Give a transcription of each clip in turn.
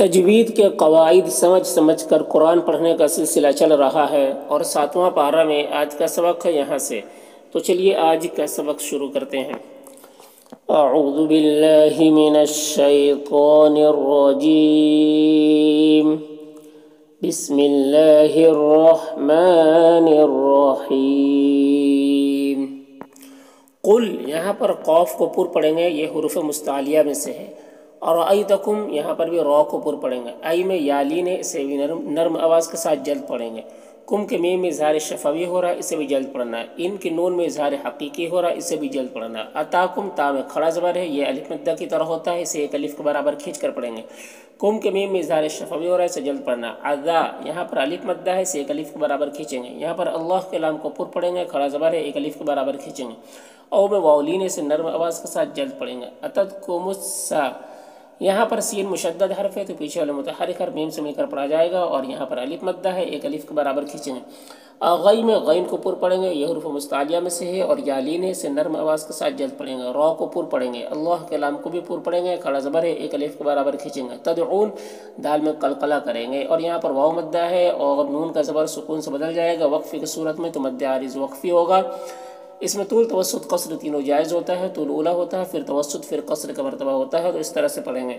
تجوید کے قواعد سمجھ سمجھ کر قرآن پڑھنے کا سلسلہ چل رہا ہے اور 7واں پارہ میں آج کا سبق ہے یہاں سے۔ تو چلیے آج کا سبق شروع کرتے ہیں۔ اعوذ باللہ من الشیطان الرجیم، بسم اللہ الرحمن الرحیم۔ قل، یہاں پر قوف کو پر پڑھیں گے، یہ حروف مستعلیہ میں سے ہے۔ اور ارأیتکم، یہاں پر بھی را کو پر پڑھیں گے۔ ای میں یالین ہے، اسے بھی نرم آواز کے ساتھ جلد پڑھیں گے۔ کم کے میم میں اظہار شفوی ہو رہا ہے، اسے بھی جلد پڑھنا ہے۔ ان کے نون میں اظہار حقیقی ہو رہا ہے، اسے بھی جلد پڑھنا ہے۔ اتاکم، تا میں کھڑا زبر ہے، یہ الف مدہ کی طرح ہوتا ہے، اسے ایک الف کے برابر کھینچ کر پڑھیں گے۔ کم کے میم میں اظہار شفوی ہو رہا ہے، اسے جلد پڑھنا ہے۔ اذا، یہاں پر الف مدہ ہے، اسے ایک الف کے برابر کھینچیں گے۔ یہاں پر اللہ کے لام کو پر پڑھیں گے، کھڑا زبر ہے، ایک الف کے برابر کھینچیں گے۔ او میں واولین سے نرم آواز کے ساتھ جلد پڑھیں گے۔ اتتکم السا، یہاں پر سین مشدد حرف ہے تو پیچھے والے متحرک حرف میم سے مل کر پڑھا جائے گا، اور یہاں پر الف مدہ ہے، ایک الف کے برابر کھینچیں گے۔ غی میں غین کو پر پڑھیں گے، یہ حروف مستعلیہ میں سے ہے، اور یالین سے نرم آواز کے ساتھ جلد پڑھیں گے۔ را کو پر پڑھیں گے، اللہ کے لام کو بھی پر پڑھیں گے، کھڑا زبر ہے، ایک الف کے برابر کھینچیں گے۔ تدعون، دال میں قلقلہ کریں گے، اور یہاں پر واو مدہ ہے اور نون کا زبر سکون سے بدل جائے گا وقفی کی صورت میں، تو مد عارض وقفی ہوگا۔ اس میں طول، توسط، قصر تینوں جائز ہوتا ہے۔ طول اولا ہوتا ہے، پھر توسط، پھر قصر کا مرتبہ ہوتا ہے، تو اس طرح سے پڑھیں گے۔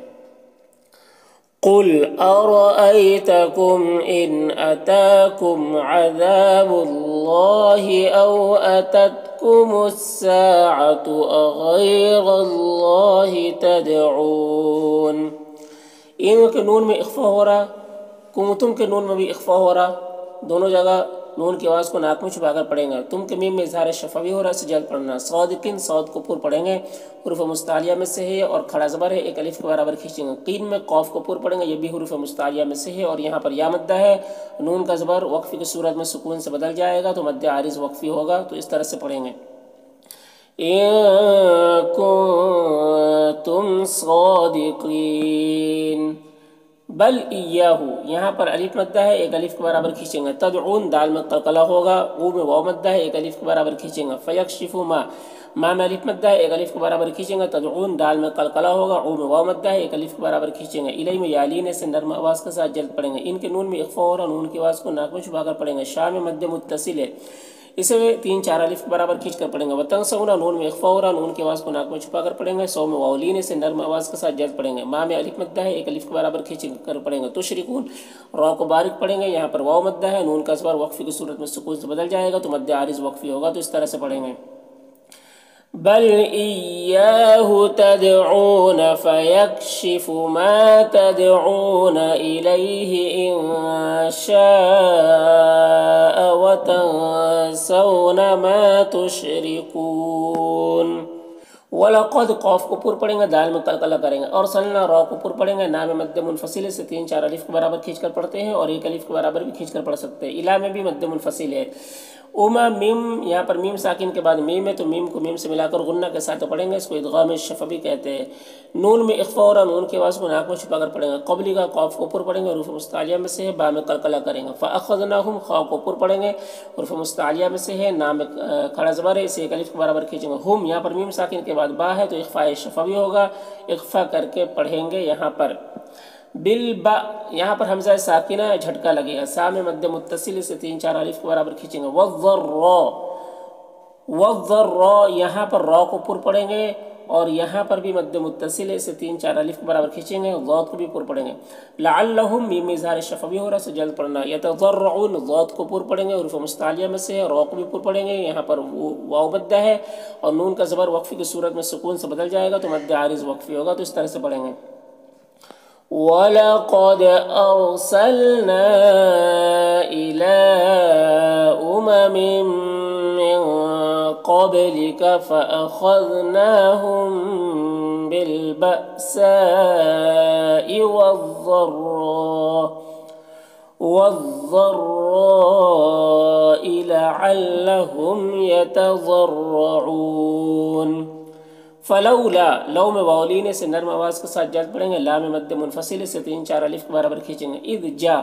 قل ارأيتكم إن أتاكم عذاب الله أو أتتكم الساعة أغير الله تدعون۔ ان کے نون میں اخفا ہو رہا، کم کے نون میں بھی اخفا ہو رہا، دونوں جگہ نون کی آواز کو ناک میں چھپا کر پڑھیں گے۔ تم کے میم میں اظہار شفوی ہو رہا ہے، اسے جلد پڑھنا۔ صادقین، صاد کو پر پڑھیں گے، حروف مستعلیہ میں سے ہے اور کھڑا زبر ہے، ایک الف کے برابر کھینچیں گے۔ قین میں قوف کو پر پڑھیں گے، یہ بھی حروف مستعلیہ میں سے ہے، اور یہاں پر یا مدہ ہے، نون کا زبر وقفی کی صورت میں سکون سے بدل جائے گا، تو مد عارض وقفی ہوگا، تو اس طرح سے پڑھیں گے۔ ان کنتم صادقین، بل ایاہو، یہاں پر الف مدہ ہے، ایک الف کے برابر کھینچیں گے۔ تدعون، دال میں قلقلہ ہوگا، او میں واو مدہ ہے، ایک الف کے برابر کھینچیں گے۔ فیکشف ما، ما میں الف مدہ ہے، ایک الف کے برابر کھینچیں گے۔ تدعون، دال میں قلقلہ ہوگا، او میں واو مدہ ہے، ایک الف کے برابر کھینچیں گے۔ الی میں یالین سے نرم آواز کے ساتھ جلد پڑھیں گے۔ ان کے نون میں اخفا ہو رہا، نون کی آواز کو ناک میں چھپا کر پڑھیں گے۔ شاہ میں مد متصل ہے، اسے 3-4 الف کے برابر کھینچ کر پڑھیں گے۔ وتنسونا، نون میں اخفا ہو رہا، نون کی آواز کو ناک میں چھپا کر پڑھیں گے۔ سو میں واولین سے نرم آواز کے ساتھ جلد پڑھیں گے۔ ما میں الف مدہ ہے، ایک الف کے برابر کھینچ کر پڑھیں گے۔ تشرکون، را کو باریک پڑھیں گے، یہاں پر واو مدہ ہے، نون کا زبر وقفی کی صورت میں سکون سے بدل جائے گا، تو مد عارض وقفی ہوگا، تو اس طرح سے پڑھیں گے۔ بل ایاہ تدعون فیکشف ما تدعون الیہ ان شاء وتنسون ما تشرکون۔ وَلَقَدْ، قوف کو پر پڑھیں گے، دال میں قلقلہ کریں گے۔ اور سلنا، را کو پر پڑھیں گے، نام مد منفصل سے 3-4 الف کے برابر کھینچ کر پڑھتے ہیں، اور ایک الف کے برابر بھی کھینچ کر پڑھ سکتے ہیں۔ الا میں بھی مد منفصل ہے۔ اما، میم، یہاں پر میم ساکن کے بعد میم ہے، تو میم کو میم سے ملا کر غنہ کے ساتھ پڑھیں گے، اس کو ادغام شفوی کہتے ہیں۔ نون میں اخفا ہو رہا، نون کی آواز کو ناک میں چھپا کر پڑھیں گے۔ قبلی کا قوف کو پر پڑھیں گے، حروف مستعلیہ میں سے ہے، با میں قلقلہ کریں گے۔ فاخذناہم، خا کو پر پڑھیں گے، حروف مستعلیہ میں سے ہے، نام میں کھڑا زبر ہے، اسے ایک الف کے برابر کھینچیں گے۔ ہم، یہاں پر میم ساکن کے بعد با ہے، تو اخفاء شفوی ہوگا، اخفا کر کے پڑھیں گے۔ یہاں پر بالبا، یہاں پر حمزہ ساکنہ جھٹکا لگے گا، سا میں مد متصل سے 3-4 الف کے برابر کھینچیں گے۔ والضرا، والضرا، یہاں پر را کو پر پڑھیں گے، اور یہاں پر بھی مد متصل سے 3-4 الف کے برابر کھینچیں گے، ضاد کو بھی پر پڑھیں گے۔ لعلہم، میم اظہار شفوی ہو رہا ہے، سے جلد پڑھنا۔ یتضرعون، ضاد کو پر پڑھیں گے، حروف مستعلیہ میں سے ہے، را کو بھی پر پڑھیں گے، یہاں پر واو مدہ ہے، اور نون کا زبر وقفی کی صورت میں سکون سے بدل جائے گا، تو مد عارض وقفی ہوگا، تو اس طرح سے پڑھیں گے۔ وَلَقَدْ أَرْسَلْنَا إِلَىٰ أُمَمٍ مِّن قَبْلِكَ فَأَخَذْنَاهُم بِالْبَأْسَاءِ وَالضَّرَّاءِ لَعَلَّهُمْ يَتَضَرَّعُونَ۔ فلولا، لو میں واولین سے نرم آواز کے ساتھ جلد پڑھیں گے، لا میں مد منفصل سے 3-4 الف کے برابر کھینچیں گے۔ اذ جا،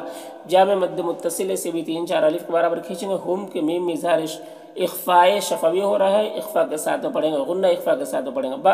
جا میں مد متصل سے بھی 3-4 الف کے برابر کھینچیں گے۔ ہم کے میم اظہار اخفاء شفوی ہو رہا ہے، اخفاء کے ساتھ پڑھیں گے، غنہ اخفاء کے ساتھ پڑھیں گے۔ با،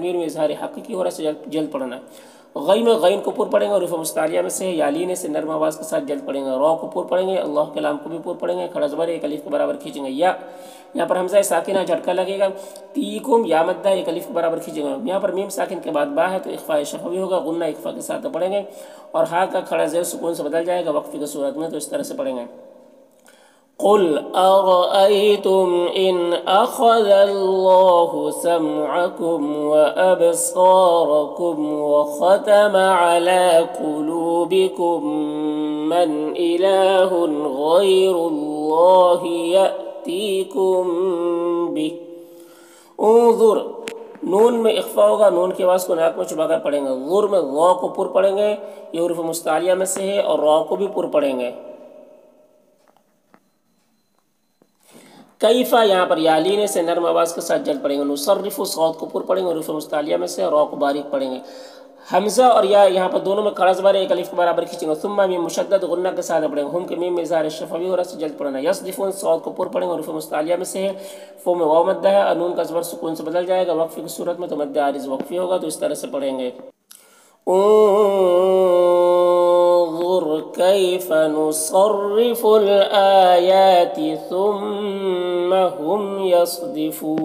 تنوین میں اظہار حقیقی ہو رہا سے جلد پڑھنا ہے۔ غی میں غین کو پر پڑھیں گے، حروف مستعلیہ میں سے ہے، یالین سے نرم آواز کے ساتھ جلد پڑھیں گے، را کو پر پڑھیں گے، اللہ کے لام کو بھی پر پڑھیں گے، کھڑا زبر ایک الف کے برابر کھینچیں گے، یا یہاں پر حمزہ ساکنہ جھٹکا لگے گا، تیکم یا مدہ ایک الف کے برابر کھینچیں گے، یہاں پر میم ساکن کے بعد با ہے تو اخفاء شفوی ہوگا، غنہ اخفاء کے ساتھ پڑھیں گے، اور ہا کا کھڑا زیر سکون سے بدل جائے گا وقفی کی صورت میں، تو اس طرح سے پڑھیں گے۔ قل أرأيتم إن أخذ الله سمعكم وأبصاركم وختم على قلوبكم من إله غير الله يأتيكم به انظر نون میں اخفا ہوگا، نون کی آواز کو ناک میں چبا کر پڑھیں گے، غر میں غا کو پر پڑھیں گے، یہ حروف مستعلیہ میں سے ہے، اور را کو بھی پر پڑھیں گے۔ کیفا یہاں پر یالین سے نرم آواز کے ساتھ جلد پڑھیں گے، نصرف صاد کو پر پڑھیں گے، حروف مستعلیہ میں سے، را کو باریک پڑھیں گے، حمزہ اور یا یہاں پر دونوں میں کھڑا زبر ایک الف کے برابر کھینچیں گے، ثم میم مشدد غنہ کے ساتھ پڑھیں گے، ہم کے میم میں اظہار شفوی ہو رہا سے جلد پڑھنا ہے، یصدفون صاد کو پر پڑھیں گے، حروف مستعلیہ میں سے ہے، فو میں واو مدہ ہے، نون کا زبر سکون سے بدل جائے گا وقفی کی صورت میں، تو مد عارض وقفی ہوگا، تو اس طرح سے پڑھیں گے۔ انظر كيف نصرف الآيات ثم هم يصدفون۔